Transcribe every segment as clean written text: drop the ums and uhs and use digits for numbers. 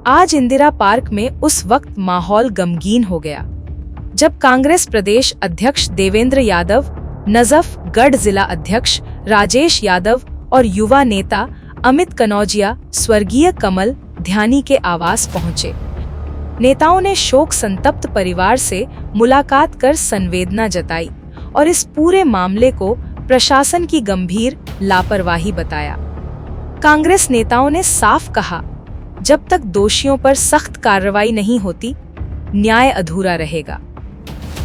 आज इंदिरा पार्क में उस वक्त माहौल गमगीन हो गया जब कांग्रेस प्रदेश अध्यक्ष देवेंद्र यादव, नजफ गढ़ जिला अध्यक्ष राजेश यादव और युवा नेता अमित कनौजिया स्वर्गीय कमल ध्यानी के आवास पहुंचे। नेताओं ने शोक संतप्त परिवार से मुलाकात कर संवेदना जताई और इस पूरे मामले को प्रशासन की गंभीर लापरवाही बताया। कांग्रेस नेताओं ने साफ कहा, जब तक दोषियों पर सख्त कार्रवाई नहीं होती, न्याय अधूरा रहेगा।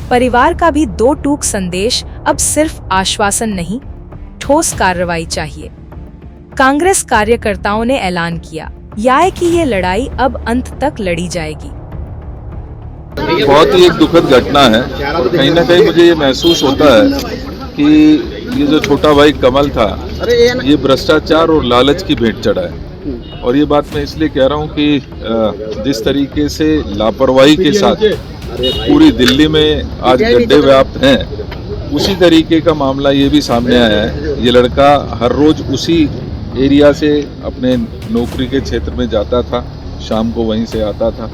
परिवार का भी दो टूक संदेश, अब सिर्फ आश्वासन नहीं, ठोस कार्रवाई चाहिए। कांग्रेस कार्यकर्ताओं ने ऐलान किया कि ये लड़ाई अब अंत तक लड़ी जाएगी। बहुत ही एक दुखद घटना है और कहीं ना कहीं मुझे ये महसूस होता है कि ये जो छोटा भाई कमल था, ये भ्रष्टाचार और लालच की भेंट चढ़ा है। और ये बात मैं इसलिए कह रहा हूँ कि जिस तरीके से लापरवाही के साथ पूरी दिल्ली में आज गड्ढे व्याप्त हैं, उसी तरीके का मामला ये भी सामने आया है। ये लड़का हर रोज उसी एरिया से अपने नौकरी के क्षेत्र में जाता था, शाम को वहीं से आता था।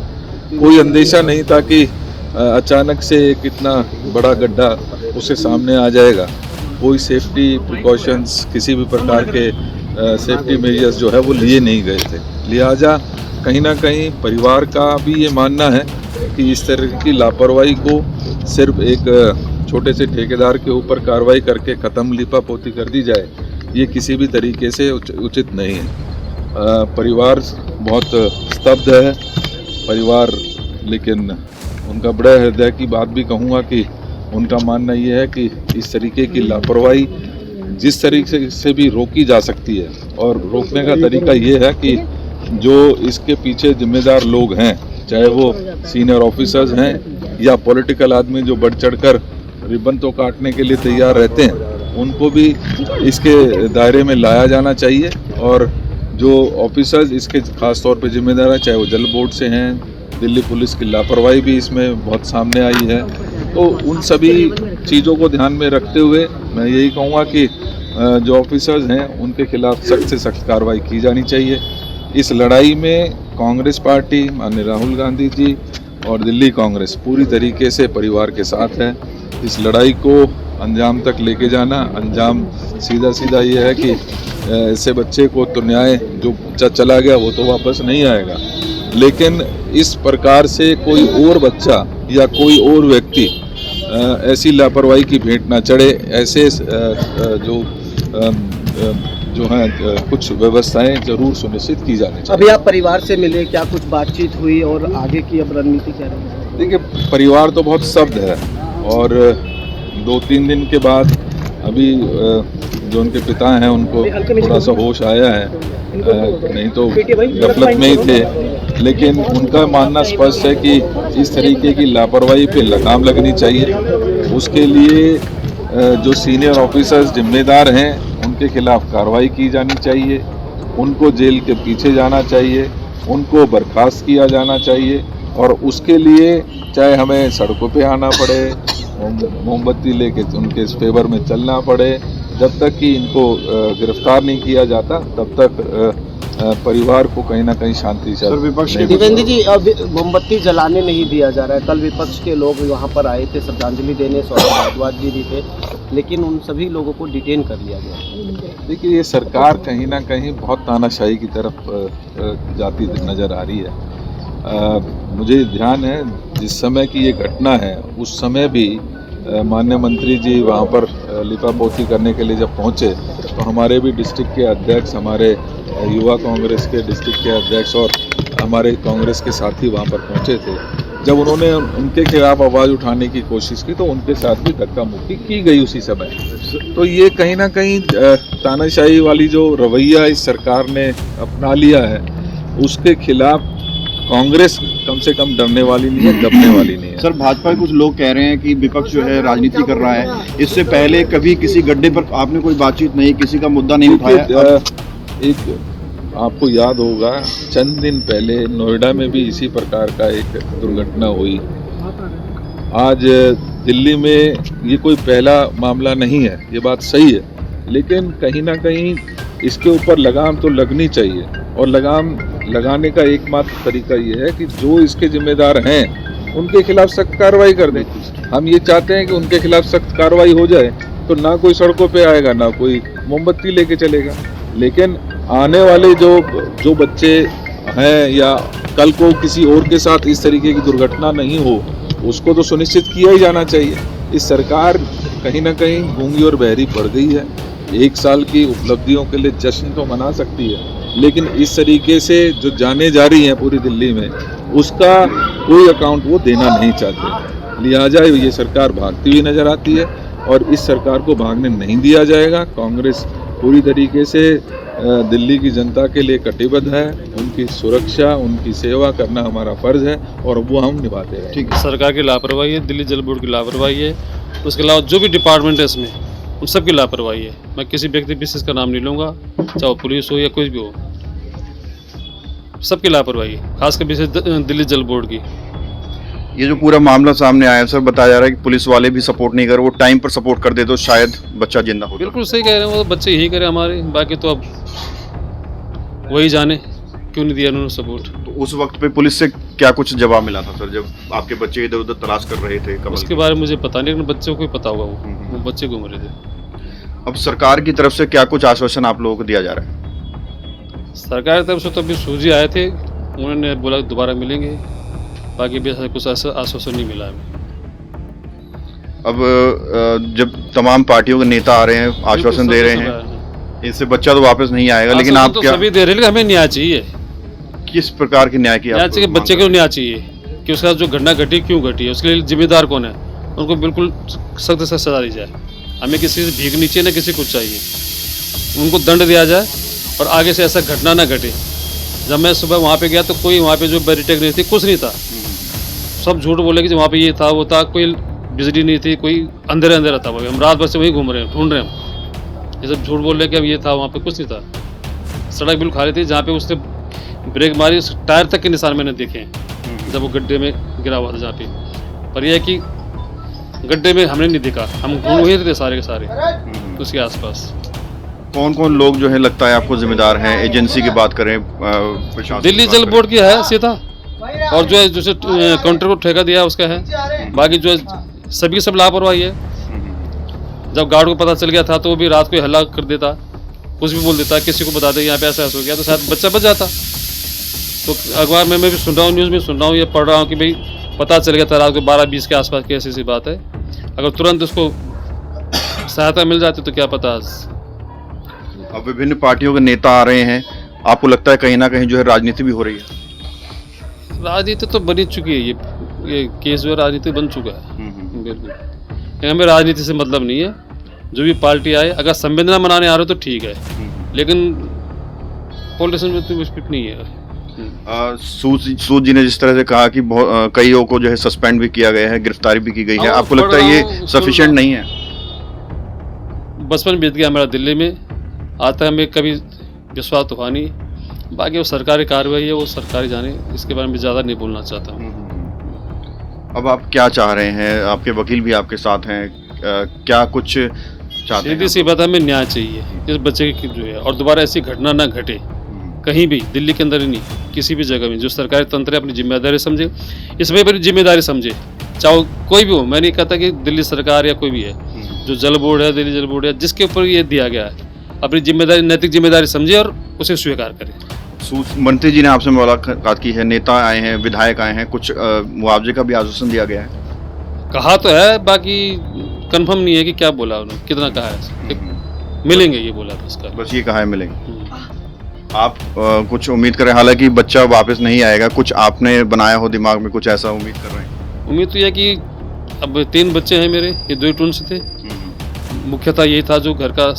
कोई अंदेशा नहीं था कि अचानक से कितना बड़ा गड्ढा उसके सामने आ जाएगा। कोई सेफ्टी प्रिकॉशंस, किसी भी प्रकार के सेफ्टी मेजर्स जो है वो लिए नहीं गए थे। लिहाजा कहीं ना कहीं परिवार का भी ये मानना है कि इस तरह की लापरवाही को सिर्फ एक छोटे से ठेकेदार के ऊपर कार्रवाई करके ख़त्म लिपापोती कर दी जाए, ये किसी भी तरीके से उचित नहीं है। परिवार बहुत स्तब्ध है परिवार, लेकिन उनका बड़ा हृदय की बात भी कहूँगा कि उनका मानना ये है कि इस तरीके की लापरवाही जिस तरीके से भी रोकी जा सकती है, और रोकने का तरीका ये है कि जो इसके पीछे जिम्मेदार लोग हैं, चाहे वो सीनियर ऑफिसर्स हैं या पॉलिटिकल आदमी जो बढ़ चढ़कर रिबन तो काटने के लिए तैयार रहते हैं, उनको भी इसके दायरे में लाया जाना चाहिए। और जो ऑफिसर्स इसके खास तौर पे जिम्मेदार हैं, चाहे वो जल बोर्ड से हैं, दिल्ली पुलिस की लापरवाही भी इसमें बहुत सामने आई है। तो उन सभी चीज़ों को ध्यान में रखते हुए मैं यही कहूँगा कि जो ऑफिसर्स हैं उनके खिलाफ सख्त से सख्त कार्रवाई की जानी चाहिए। इस लड़ाई में कांग्रेस पार्टी, माननीय राहुल गांधी जी और दिल्ली कांग्रेस पूरी तरीके से परिवार के साथ है। इस लड़ाई को अंजाम तक लेके जाना, अंजाम सीधा ये है कि ऐसे बच्चे को तो न्याय जो चला गया वो तो वापस नहीं आएगा, लेकिन इस प्रकार से कोई और बच्चा या कोई और व्यक्ति ऐसी लापरवाही की भेंट ना चढ़े। ऐसे जो हैं कुछ व्यवस्थाएं जरूर सुनिश्चित की जानी चाहिए। अभी आप परिवार से मिले, क्या कुछ बातचीत हुई और आगे की अब रणनीति क्या रहेगी? देखिए, परिवार तो बहुत स्तब्ध है और 2-3 दिन के बाद अभी जो उनके पिता हैं उनको थोड़ा सा होश आया है, नहीं तो गफलत में ही थे। लेकिन उनका मानना स्पष्ट है कि इस तरीके की लापरवाही पे लगाम लगनी चाहिए। उसके लिए जो सीनियर ऑफिसर्स जिम्मेदार हैं उनके खिलाफ कार्रवाई की जानी चाहिए, उनको जेल के पीछे जाना चाहिए, उनको बर्खास्त किया जाना चाहिए। और उसके लिए चाहे हमें सड़कों पे आना पड़े, मोमबत्ती लेके उनके फेवर में चलना पड़े, जब तक कि इनको गिरफ्तार नहीं किया जाता तब तक परिवार को कहीं ना कहीं शांति से देवेंद्र जी, अब मोमबत्ती जलाने नहीं दिया जा रहा है। कल विपक्ष के लोग वहाँ पर आए थे श्रद्धांजलि देने, सौरभ भारद्वाज जी भी थे, लेकिन उन सभी लोगों को डिटेन कर लिया गया। देखिए, ये सरकार कहीं ना कहीं बहुत तानाशाही की तरफ जाती नजर आ रही है। मुझे ध्यान है जिस समय की ये घटना है उस समय भी माननीय मंत्री जी वहाँ पर लिपापोती करने के लिए जब पहुँचे तो हमारे भी डिस्ट्रिक्ट के अध्यक्ष, हमारे युवा कांग्रेस के डिस्ट्रिक्ट के अध्यक्ष और हमारे कांग्रेस के साथी वहाँ पर पहुँचे थे। जब उन्होंने उनके खिलाफ आवाज़ उठाने की कोशिश की तो उनके साथ भी धक्का मुक्की की गई उसी समय। तो ये कहीं ना कहीं तानाशाही वाली जो रवैया इस सरकार ने अपना लिया है, उसके खिलाफ कांग्रेस कम से कम डरने वाली नहीं है, दबने वाली नहीं है। सर, भाजपा के कुछ लोग कह रहे हैं कि विपक्ष जो है राजनीति कर रहा है। इससे पहले कभी किसी गड्ढे पर आपने कोई बातचीत नहीं, किसी का मुद्दा नहीं उठाया? एक आपको याद होगा चंद दिन पहले नोएडा में भी इसी प्रकार का एक दुर्घटना हुई। आज दिल्ली में ये कोई पहला मामला नहीं है, ये बात सही है, लेकिन कहीं ना कहीं इसके ऊपर लगाम तो लगनी चाहिए। और लगाम लगाने का एकमात्र तरीका ये है कि जो इसके जिम्मेदार हैं उनके खिलाफ सख्त कार्रवाई कर दें। हम ये चाहते हैं कि उनके खिलाफ सख्त कार्रवाई हो जाए तो ना कोई सड़कों पे आएगा, ना कोई मोमबत्ती लेके चलेगा। लेकिन आने वाले जो बच्चे हैं या कल को किसी और के साथ इस तरीके की दुर्घटना नहीं हो, उसको तो सुनिश्चित किया ही जाना चाहिए। इस सरकार कहीं ना कहीं गूंगी और बहरी पड़ गई है। 1 साल की उपलब्धियों के लिए जश्न तो मना सकती है, लेकिन इस तरीके से जो जाने जा रही हैं पूरी दिल्ली में, उसका कोई अकाउंट वो देना नहीं चाहते। लिहाजा ये सरकार भागती हुई नजर आती है और इस सरकार को भागने नहीं दिया जाएगा। कांग्रेस पूरी तरीके से दिल्ली की जनता के लिए कटिबद्ध है। उनकी सुरक्षा, उनकी सेवा करना हमारा फर्ज है और वो हम निभाते रहेंगे। ठीक है, सरकार की लापरवाही है, दिल्ली जल बोर्ड की लापरवाही है, उसके अलावा जो भी डिपार्टमेंट है इसमें उन सब की लापरवाही है। मैं किसी व्यक्ति विशेष का नाम नहीं लूँगा, चाहे वो पुलिस हो या कोई भी हो, सबकी लापरवाही है, खासकर विशेष दिल्ली जल बोर्ड की। ये जो पूरा मामला सामने आया है सर, बताया जा रहा है कि पुलिस वाले भी सपोर्ट नहीं कर रहे, वो टाइम पर सपोर्ट कर दे तो शायद बच्चा जिंदा होता। बिल्कुल सही कह रहे हैं, वो बच्चे यही करें हमारे, बाकी तो अब वही जाने क्यों नहीं दिया उन्होंने सपोर्ट। तो उस वक्त पे पुलिस से क्या कुछ जवाब मिला था सर, जब आपके बच्चे इधर उधर तलाश कर रहे थे कमल? उसके बारे में मुझे पता नहीं, लेकिन बच्चों को ही पता होगा, वो बच्चे घूम रहे थे। अब सरकार की तरफ से क्या कुछ आश्वासन आप लोगों को दिया जा रहा है? सरकार की तरफ से तो अभी सूजी आए थे, उन्होंने बोला दोबारा मिलेंगे, बाकी भी कुछ आश्वासन नहीं मिला है। अब जब तमाम पार्टियों के नेता आ रहे हैं, आश्वासन दे रहे हैं, इससे बच्चा तो वापस नहीं आएगा, लेकिन आप तो क्या सभी दे रहे हैं, लेकिन हमें न्याय चाहिए। किस प्रकार के न्याय की न्याय चाहिए, बच्चे को न्याय चाहिए कि उसके साथ जो घटना घटी क्यों घटी है, उसके लिए जिम्मेदार कौन है, उनको बिल्कुल सख्त से सजा दी जाए। हमें किसी से भीख नहीं चाहिए, ना किसी को चाहिए, उनको दंड दिया जाए और आगे से ऐसा घटना ना घटे। जब मैं सुबह वहाँ पे गया तो कोई वहाँ पे जो बैरिटेक नहीं थी, कुछ नहीं था, सब झूठ बोले कि वहाँ पे ये था वो था, कोई बिजली नहीं थी, कोई अंधेरा अंधेरा था, हम रात भर से वहीं घूम रहे हैं, ढूंढ रहे हैं, ये सब झूठ बोल रहे कि अब ये था, वहाँ पे कुछ नहीं था। सड़क बिल्कुल खाली थी, जहाँ पे उसने ब्रेक मारी उस टायर तक के निशान मैंने देखे हैं जब वो गड्ढे में गिरा हुआ था जहाँ पे। पर यह है कि गड्ढे में हमने नहीं देखा, हम घूम ही रहे थे सारे के सारे उसके आसपास। कौन कौन लोग जो है लगता है आपको जिम्मेदार हैं? एजेंसी की बात करें, प्रशासन दिल्ली जल बोर्ड की है सीधा, और जो है जैसे काउंटर को ठेका दिया उसका है, बाकी जो है सभी सब लापरवाही है। जब गार्ड को पता चल गया था तो वो भी रात को हल्ला कर देता, कुछ भी बोल देता, किसी को बता दे यहाँ पे ऐसा हो गया, तो शायद बच्चा बच जाता। तो अखबार में मैं भी सुन रहा हूँ, न्यूज़ में सुन रहा हूँ, ये पढ़ रहा हूँ कि भाई पता चल गया था रात को 12-20 के आसपास की ऐसी बात है। अगर तुरंत उसको सहायता मिल जाती तो क्या पता। अब विभिन्न पार्टियों के नेता आ रहे हैं, आपको लगता है कहीं ना कहीं जो है राजनीति भी हो रही है? राजनीति तो बनी चुकी है, ये केस जो है राजनीति बन चुका है बिल्कुल। हमें राजनीति से मतलब नहीं है, जो भी पार्टी आए, अगर संवेदना मनाने आ रहे हो तो ठीक है, लेकिन पॉलिटिशियन में तो स्पिरिट नहीं है। सूद जी ने जिस तरह से कहा कि कईयों को जो है सस्पेंड भी किया गया है, गिरफ्तारी भी की गई है, आपको लगता है ये सफिशिएंट नहीं है? बचपन बीत गया हमारा दिल्ली में, आता है हमें कभी विश्वास तो हुआ नहीं, बाकी वो सरकारी कार्रवाई है, वो सरकारी जाने, इसके बारे में ज़्यादा नहीं बोलना चाहता हूँ। अब आप क्या चाह रहे हैं? आपके वकील भी आपके साथ हैं, क्या कुछ चाहते हैं? सीधी सी बात है, हमें न्याय चाहिए इस बच्चे की जो है, और दोबारा ऐसी घटना ना घटे कहीं भी, दिल्ली के अंदर ही नहीं, किसी भी जगह में। जो सरकारी तंत्र है अपनी जिम्मेदारी समझे, इसमें अपनी जिम्मेदारी समझे, चाहे कोई भी हो। मैं नहीं कहता कि दिल्ली सरकार या कोई भी है, जो जल बोर्ड है, दिल्ली जल बोर्ड है, जिसके ऊपर ये दिया गया है, अपनी जिम्मेदारी, नैतिक जिम्मेदारी समझे और उसे स्वीकार करें। मंत्री जी ने आपसे मुलाकात की है, नेता आए हैं, विधायक आए हैं, कुछ मुआवजे का भी आश्वासन दिया गया है? कहा तो है, बाकी कंफर्म नहीं है कि क्या बोला उन्होंने, कितना कहा है, मिलेंगे ये बोला था उसका, बस ये कहा है मिलेंगे। आप कुछ उम्मीद करें, हालांकि बच्चा वापस नहीं आएगा, कुछ आपने बनाया हो दिमाग में, कुछ ऐसा उम्मीद कर रहे हैं? उम्मीद तो यह कि अब 3 बच्चे हैं मेरे, ये 2 टून से थे, मुख्यतः यही था जो घर का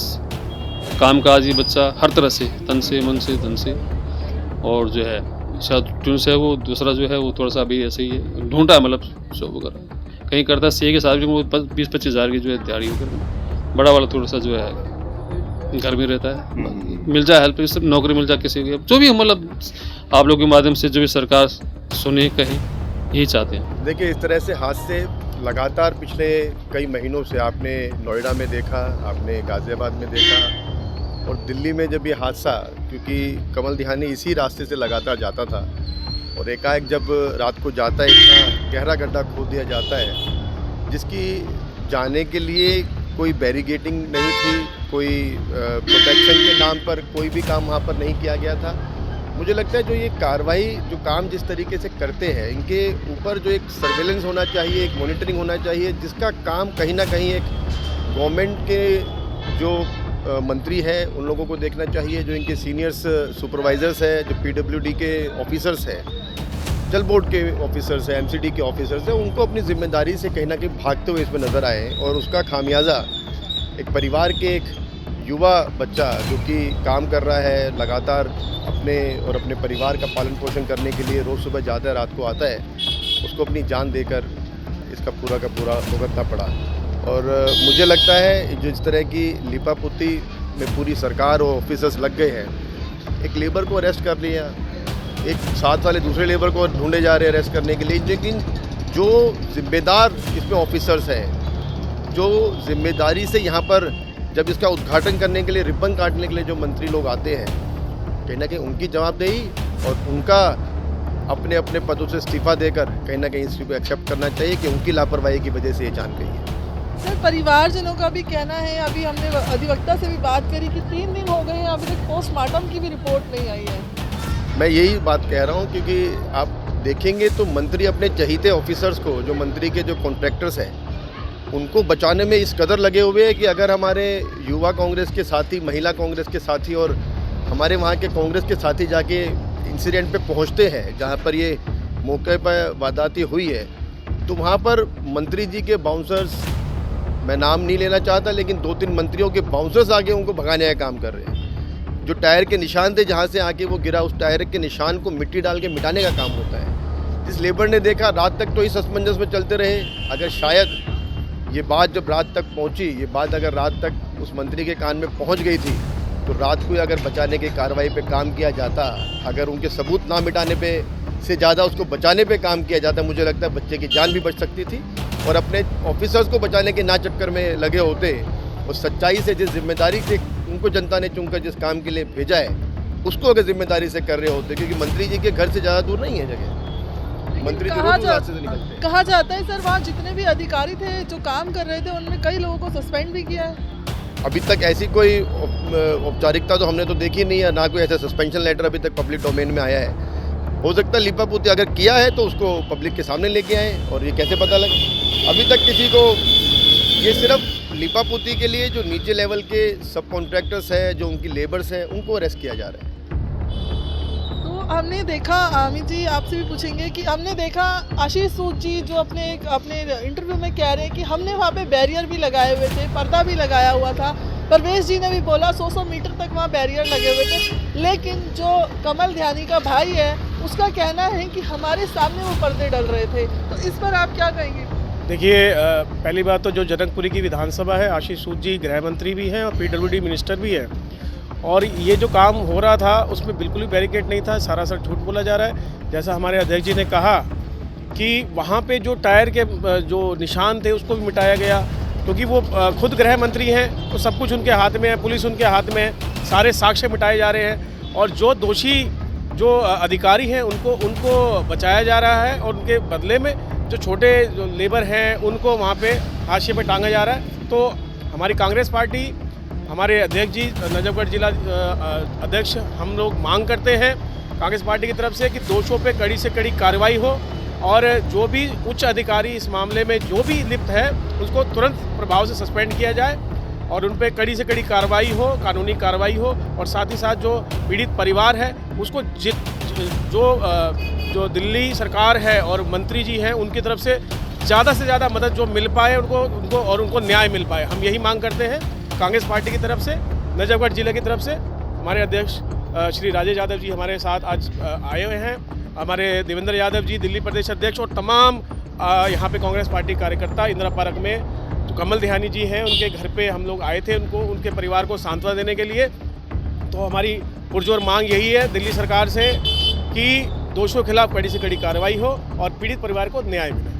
काम काज, ये बच्चा हर तरह से, तन से, मन से, धन से, और जो है शायद ट्यून से है वो, दूसरा जो है वो थोड़ा सा अभी ऐसे ही है, ढूंढा है, मतलब शॉप वगैरह कहीं करता है, सीए के साथ भी वो 20-25 हज़ार की जो है दिहाड़ी होकर, बड़ा वाला थोड़ा सा जो है घर में रहता है, मिल जाए हेल्प, सब नौकरी मिल जाए किसी को, जो भी मतलब आप लोगों के माध्यम से जो भी सरकार सुने कहे, यही चाहते हैं। देखिए, इस तरह से हादसे लगातार पिछले कई महीनों से आपने नोएडा में देखा, आपने गाज़ियाबाद में देखा, और दिल्ली में जब ये हादसा, क्योंकि कमल दिहानी इसी रास्ते से लगातार जाता था और एकाएक जब रात को जाता है इतना गहरा गड्ढा खोद दिया जाता है जिसकी जाने के लिए कोई बैरिगेटिंग नहीं थी, कोई प्रोटेक्शन के नाम पर कोई भी काम वहाँ पर नहीं किया गया था। मुझे लगता है जो ये कार्रवाई, जो काम जिस तरीके से करते हैं, इनके ऊपर जो एक सर्वेलेंस होना चाहिए, एक मॉनिटरिंग होना चाहिए, जिसका काम कहीं ना कहीं एक गवर्नमेंट के जो मंत्री हैं उन लोगों को देखना चाहिए, जो इनके सीनियर्स सुपरवाइजर्स हैं, जो पीडब्ल्यूडी के ऑफिसर्स हैं, जल बोर्ड के ऑफिसर्स हैं, एमसीडी के ऑफिसर्स हैं, उनको अपनी जिम्मेदारी से कहीं ना कहीं भागते हुए इसमें नज़र आए और उसका खामियाजा एक परिवार के एक युवा बच्चा जो कि काम कर रहा है लगातार अपने और अपने परिवार का पालन पोषण करने के लिए, रोज़ सुबह जाता है रात को आता है, उसको अपनी जान देकर इसका पूरा का पूरा भुगतना पड़ा। और मुझे लगता है जो इस तरह की लिपापुती में पूरी सरकार और ऑफिसर्स लग गए हैं, एक लेबर को अरेस्ट कर लिया, एक साथ वाले दूसरे लेबर को ढूंढे जा रहे हैं अरेस्ट करने के लिए, लेकिन जो जिम्मेदार इसमें ऑफिसर्स हैं, जो जिम्मेदारी से यहाँ पर जब इसका उद्घाटन करने के लिए, रिबन काटने के लिए जो मंत्री लोग आते हैं, कहीं ना कहीं उनकी जवाबदेही और उनका अपने अपने पदों से इस्तीफा देकर कहीं ना कहीं इसको एक्सेप्ट करना चाहिए कि उनकी लापरवाही की वजह से ये जान गई है। सर, परिवारजनों का भी कहना है, अभी हमने अधिवक्ता से भी बात करी कि 3 दिन हो गए हैं, अभी तक पोस्टमार्टम की भी रिपोर्ट नहीं आई है। मैं यही बात कह रहा हूँ क्योंकि आप देखेंगे तो मंत्री अपने चहीते ऑफिसर्स को, जो मंत्री के जो कॉन्ट्रैक्टर्स हैं, उनको बचाने में इस कदर लगे हुए हैं कि अगर हमारे युवा कांग्रेस के साथी, महिला कांग्रेस के साथी और हमारे वहाँ के कांग्रेस के साथी जाके इंसिडेंट पे पहुँचते हैं जहाँ पर ये मौके पर वारदात हुई है, तो वहाँ पर मंत्री जी के बाउंसर्स, मैं नाम नहीं लेना चाहता, लेकिन 2-3 मंत्रियों के बाउंसर्स आके उनको भगाने का काम कर रहे हैं। जो टायर के निशान थे जहाँ से आके वो गिरा, उस टायर के निशान को मिट्टी डाल के मिटाने का काम होता है। जिस लेबर ने देखा, रात तक तो इस असमंजस में चलते रहे। अगर शायद ये बात जब रात तक पहुँची, ये बात अगर रात तक उस मंत्री के कान में पहुँच गई थी, तो रात को अगर बचाने की कार्रवाई पे काम किया जाता, अगर उनके सबूत ना मिटाने पे से ज़्यादा उसको बचाने पे काम किया जाता, मुझे लगता है बच्चे की जान भी बच सकती थी और अपने ऑफिसर्स को बचाने के ना चक्कर में लगे होते और सच्चाई से, जिस जिम्मेदारी से उनको जनता ने चुनकर जिस काम के लिए भेजा है, उसको अगर जिम्मेदारी से कर रहे होते, क्योंकि मंत्री जी के घर से ज़्यादा दूर नहीं है जगह, मंत्री जी रोज रास्ते से निकलते हैं। कहा जाता है सर, वहाँ जितने भी अधिकारी थे जो काम कर रहे थे, उनमें कई लोगों को सस्पेंड भी किया है। अभी तक ऐसी कोई औपचारिकता तो हमने तो देखी नहीं है, ना कोई ऐसा सस्पेंशन लेटर अभी तक पब्लिक डोमेन में आया है। हो सकता है लिपापोती अगर किया है तो उसको पब्लिक के सामने लेके आए, और ये कैसे पता लगे? अभी तक किसी को, ये सिर्फ लिपापोती के लिए जो नीचे लेवल के सब कॉन्ट्रैक्टर्स हैं, जो उनकी लेबर्स हैं, उनको अरेस्ट किया जा रहा है। तो हमने देखा, अमित जी आपसे भी पूछेंगे कि हमने देखा आशीष सूद जी जो अपने इंटरव्यू में कह रहे हैं कि हमने वहाँ पे बैरियर भी लगाए हुए थे, पर्दा भी लगाया हुआ था। परवेश जी ने भी बोला 100 मीटर तक वहाँ बैरियर लगे हुए थे, लेकिन जो कमल ध्यानी का भाई है उसका कहना है कि हमारे सामने वो पर्दे डल रहे थे। तो इस पर आप क्या कहेंगे? देखिए, पहली बात तो जो जनकपुरी की विधानसभा है, आशीष सूद जी गृह मंत्री भी हैं और पीडब्ल्यूडी मिनिस्टर भी हैं, और ये जो काम हो रहा था उसमें बिल्कुल भी बैरिकेड नहीं था, सारा झूठ बोला जा रहा है। जैसा हमारे अध्यक्ष जी ने कहा कि वहाँ पे जो टायर के जो निशान थे उसको भी मिटाया गया, क्योंकि वो खुद गृह मंत्री हैं, तो सब कुछ उनके हाथ में है, पुलिस उनके हाथ में है, सारे साक्ष्य मिटाए जा रहे हैं, और जो दोषी जो अधिकारी हैं उनको बचाया जा रहा है, और उनके बदले में जो छोटे जो लेबर हैं उनको वहाँ पे हाशिए पे टांगा जा रहा है। तो हमारी कांग्रेस पार्टी, हमारे अध्यक्ष जी, नजफगढ़ जिला अध्यक्ष, हम लोग मांग करते हैं कांग्रेस पार्टी की तरफ से कि दोषियों पे कड़ी से कड़ी कार्रवाई हो, और जो भी उच्च अधिकारी इस मामले में जो भी लिप्त है उसको तुरंत प्रभाव से सस्पेंड किया जाए और उन पर कड़ी से कड़ी कार्रवाई हो, कानूनी कार्रवाई हो, और साथ ही साथ जो पीड़ित परिवार है उसको जो दिल्ली सरकार है और मंत्री जी हैं उनकी तरफ से ज़्यादा मदद जो मिल पाए उनको न्याय मिल पाए, हम यही मांग करते हैं कांग्रेस पार्टी की तरफ से। नजफगढ़ जिले की तरफ से हमारे अध्यक्ष श्री राजेश यादव जी हमारे साथ आज आए हुए हैं, हमारे देवेंद्र यादव जी दिल्ली प्रदेश अध्यक्ष, और तमाम यहाँ पे कांग्रेस पार्टी कार्यकर्ता इंदिरा पार्क में जो कमल दिहानी जी हैं उनके घर पे हम लोग आए थे, उनके परिवार को सांत्वना देने के लिए। तो हमारी पुरजोर मांग यही है दिल्ली सरकार से कि दोषियों के खिलाफ कड़ी से कड़ी कार्रवाई हो और पीड़ित परिवार को न्याय मिले।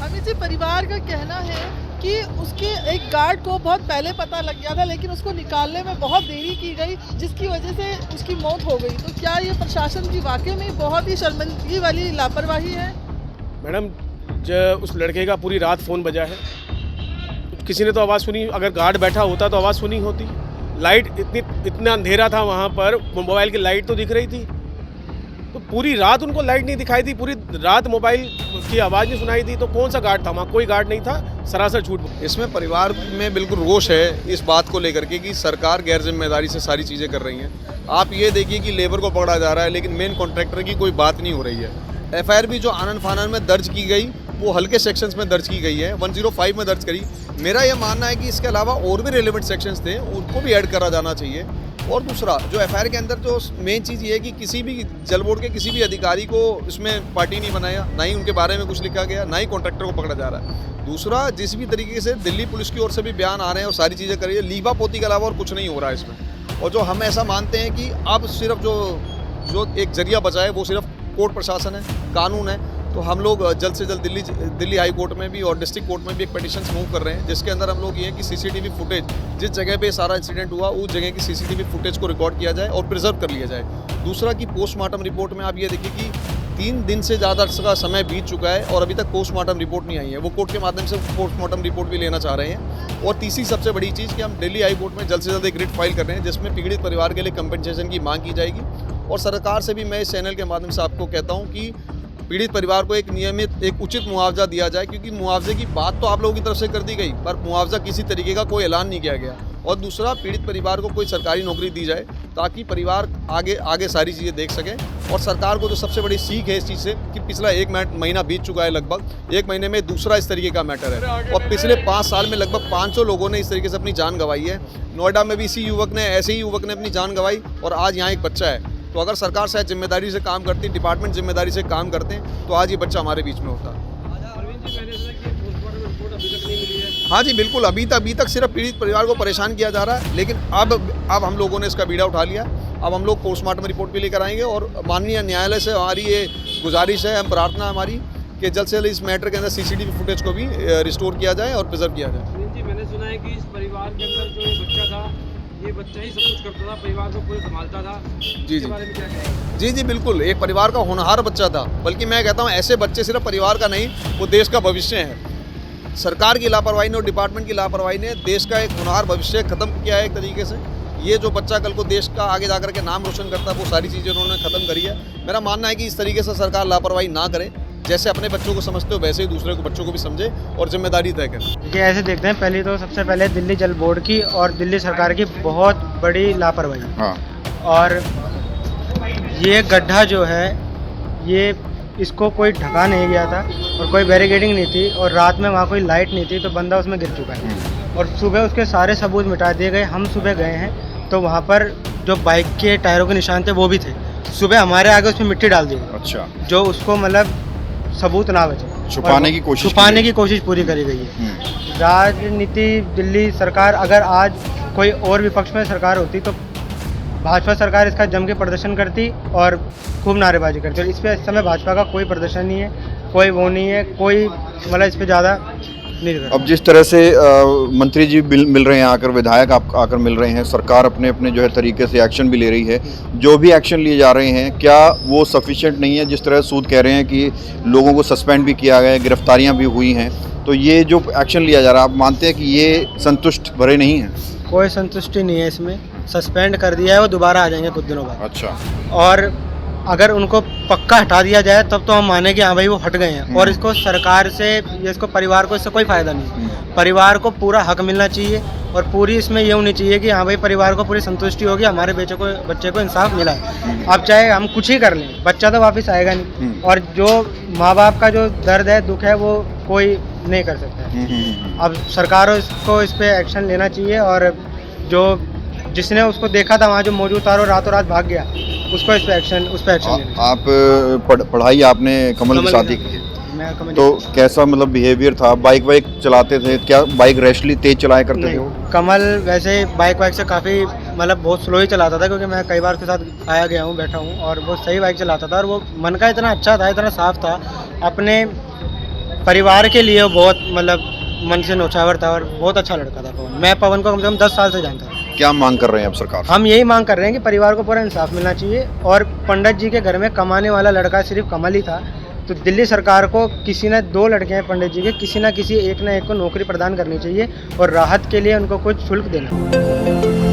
अमित जी, परिवार का कहना है कि उसके एक गार्ड को बहुत पहले पता लग गया था, लेकिन उसको निकालने में बहुत देरी की गई, जिसकी वजह से उसकी मौत हो गई। तो क्या ये प्रशासन की वाकई में बहुत ही शर्मिंदगी वाली लापरवाही है? मैडम, उस लड़के का पूरी रात फ़ोन बजा है, किसी ने तो आवाज़ सुनी, अगर गार्ड बैठा होता तो आवाज़ सुनी होती। लाइट इतना अंधेरा था वहाँ पर, मोबाइल की लाइट तो दिख रही थी, तो पूरी रात उनको लाइट नहीं दिखाई दी, पूरी रात मोबाइल की आवाज़ नहीं सुनाई दी, तो कौन सा गार्ड था वहाँ? कोई गार्ड नहीं था, सरासर झूठ। इसमें परिवार में बिल्कुल रोष है इस बात को लेकर के कि सरकार गैर जिम्मेदारी से सारी चीज़ें कर रही हैं। आप ये देखिए कि लेबर को पकड़ा जा रहा है, लेकिन मेन कॉन्ट्रैक्टर की कोई बात नहीं हो रही है। एफआईआर भी जो आनन फानन में दर्ज की गई वो हल्के सेक्शंस में दर्ज की गई है, 105 में दर्ज करी। मेरा यह मानना है कि इसके अलावा और भी रेलेवेंट सेक्शंस थे, उनको भी ऐड करा जाना चाहिए। और दूसरा, जो एफआईआर के अंदर जो मेन चीज़ ये है कि किसी भी जल बोर्ड के किसी भी अधिकारी को इसमें पार्टी नहीं बनाया, ना ही उनके बारे में कुछ लिखा गया, ना ही कॉन्ट्रैक्टर को पकड़ा जा रहा है। दूसरा, जिस भी तरीके से दिल्ली पुलिस की ओर से भी बयान आ रहे हैं और सारी चीज़ें करी है, लीवा पोती के अलावा और कुछ नहीं हो रहा है इसमें। और जो हम ऐसा मानते हैं कि अब सिर्फ जो एक जरिया बचा है वो सिर्फ कोर्ट प्रशासन है, कानून है। तो हम लोग जल्द से जल्द दिल्ली हाई कोर्ट में भी और डिस्ट्रिक्ट कोर्ट में भी एक पिटीशन मूव कर रहे हैं, जिसके अंदर हम लोग ये कि सीसीटीवी फुटेज, जिस जगह पे सारा इंसिडेंट हुआ उस जगह की सीसीटीवी फुटेज को रिकॉर्ड किया जाए और प्रिजर्व कर लिया जाए। दूसरा कि पोस्टमार्टम रिपोर्ट में आप ये देखिए कि 3 दिन से ज़्यादा का समय बीत चुका है और अभी तक पोस्टमार्टम रिपोर्ट नहीं आई है। वो कोर्ट के माध्यम से पोस्टमार्टम रिपोर्ट भी लेना चाह रहे हैं। और तीसरी सबसे बड़ी चीज़ कि हम दिल्ली हाई कोर्ट में जल्द से जल्द एक रिट फाइल कर रहे हैं, जिसमें पीड़ित परिवार के लिए कंपनसेशन की मांग की जाएगी। और सरकार से भी मैं इस चैनल के माध्यम से आपको कहता हूँ कि पीड़ित परिवार को एक नियमित, एक उचित मुआवजा दिया जाए, क्योंकि मुआवजे की बात तो आप लोगों की तरफ से कर दी गई, पर मुआवजा किसी तरीके का कोई ऐलान नहीं किया गया। और दूसरा, पीड़ित परिवार को कोई सरकारी नौकरी दी जाए ताकि परिवार आगे सारी चीज़ें देख सकें। और सरकार को जो सबसे बड़ी सीख है इस चीज़ से कि पिछला 1 महीना बीत चुका है, लगभग 1 महीने में दूसरा इस तरीके का मैटर है, और पिछले 5 साल में लगभग 500 लोगों ने इस तरीके से अपनी जान गंवाई है। नोएडा में भी ऐसे ही युवक ने अपनी जान गंवाई, और आज यहाँ एक बच्चा है। तो अगर सरकार शायद जिम्मेदारी से काम करती, डिपार्टमेंट जिम्मेदारी से काम करते हैं, तो आज ये बच्चा हमारे बीच में होता। हाँ जी, बिल्कुल। अभी तक सिर्फ पीड़ित परिवार को परेशान किया जा रहा है, लेकिन अब हम लोगों ने इसका बीड़ा उठा लिया। अब हम लोग पोस्टमार्टम रिपोर्ट भी लेकर आएंगे, और माननीय न्यायालय से हमारी ये गुजारिश है, हम प्रार्थना हमारी कि जल्द से जल्द इस मैटर के अंदर सीसीटीवी फुटेज को भी रिस्टोर किया जाए और प्रिजर्व किया जाए। जी, मैंने सुना है कि इस परिवार के अंदर जो ये बच्चा था, ये बच्चा ही सब कुछ करता था, परिवार को पूरा संभालता था। जी, जी, बिल्कुल। एक परिवार का होनहार बच्चा था, बल्कि मैं कहता हूँ ऐसे बच्चे सिर्फ परिवार का नहीं, वो देश का भविष्य है। सरकार की लापरवाही ने और डिपार्टमेंट की लापरवाही ने देश का एक होनहार भविष्य खत्म किया है एक तरीके से। ये जो बच्चा कल को देश का आगे जाकर के नाम रोशन करता है, वो सारी चीज़ें उन्होंने ख़त्म करी है। मेरा मानना है कि इस तरीके से सरकार लापरवाही ना करे, जैसे अपने बच्चों को समझते हो वैसे ही दूसरे को बच्चों को भी समझे और जिम्मेदारी तय करें। देखिए, ऐसे देखते हैं, पहले तो सबसे पहले दिल्ली जल बोर्ड की और दिल्ली सरकार की बहुत बड़ी लापरवाही। हाँ। और ये गड्ढा जो है, ये इसको कोई ढका नहीं गया था और कोई बैरिकेडिंग नहीं थी, और रात में वहाँ कोई लाइट नहीं थी, तो बंदा उसमें गिर चुका है। और सुबह उसके सारे सबूत मिटा दिए गए। हम सुबह गए हैं तो वहाँ पर जो बाइक के टायरों के निशान थे वो भी थे। सुबह हमारे आगे उसमें मिट्टी डाल दी गई। अच्छा। जो उसको मतलब सबूत ना बचे, छुपाने की कोशिश पूरी करी गई है। राजनीति, दिल्ली सरकार, अगर आज कोई और विपक्ष में सरकार होती तो भाजपा सरकार इसका जम के प्रदर्शन करती और खूब नारेबाजी करती। और इस पर इस समय भाजपा का कोई प्रदर्शन नहीं है, कोई वो नहीं है, कोई मतलब इस पर ज़्यादा नहीं कर। अब जिस तरह से मंत्री जी मिल रहे हैं आकर, विधायक आकर मिल रहे हैं, सरकार अपने जो है तरीके से एक्शन भी ले रही है, जो भी एक्शन लिए जा रहे हैं क्या वो सफिशिएंट नहीं है? जिस तरह सूद कह रहे हैं कि लोगों को सस्पेंड भी किया गया है, गिरफ्तारियां भी हुई हैं, तो ये जो एक्शन लिया जा रहा है, आप मानते हैं कि ये संतुष्ट भरे नहीं हैं? कोई संतुष्टि नहीं है इसमें। सस्पेंड कर दिया है, वो दोबारा आ जाएंगे कुछ दिनों बाद। अच्छा। और अगर उनको पक्का हटा दिया जाए तब तो हम माने कि हाँ भाई वो हट गए हैं। और इसको सरकार से, इसको परिवार को इससे कोई फ़ायदा नहीं। परिवार को पूरा हक मिलना चाहिए, और पूरी इसमें ये होनी चाहिए कि हाँ भाई परिवार को पूरी संतुष्टि होगी, हमारे बच्चे को इंसाफ मिला है। अब चाहे हम कुछ ही कर लें, बच्चा तो वापस आएगा नहीं, और जो माँ बाप का जो दर्द है, दुख है, वो कोई नहीं कर सकता। अब सरकार को इस पर एक्शन लेना चाहिए, और जो जिसने उसको देखा था वहाँ जो मौजूद था और रातों रात भाग गया, उसको उस पर एक्शन आप पढ़ाई आपने कमल के साथ ही की, तो कैसा मतलब बिहेवियर था? बाइक चलाते थे क्या? बाइक रैशली तेज चलाया करते थे? कमल वैसे बाइक से काफ़ी मतलब बहुत स्लो ही चलाता था, क्योंकि मैं कई बार उसके साथ आया गया हूँ, बैठा हूँ, और बहुत सही बाइक चलाता था। और वो मन का इतना अच्छा था, इतना साफ था, अपने परिवार के लिए बहुत मतलब मन से नौछावर था और बहुत अच्छा लड़का था पवन। मैं पवन को कम से कम 10 साल से जानता हूँ। क्या मांग कर रहे हैं अब सरकार से? हम यही मांग कर रहे हैं कि परिवार को पूरा इंसाफ मिलना चाहिए। और पंडित जी के घर में कमाने वाला लड़का सिर्फ कमल ही था, तो दिल्ली सरकार को किसी न 2 लड़के हैं पंडित जी के, किसी न किसी एक न एक को नौकरी प्रदान करनी चाहिए और राहत के लिए उनको कुछ शुल्क देना।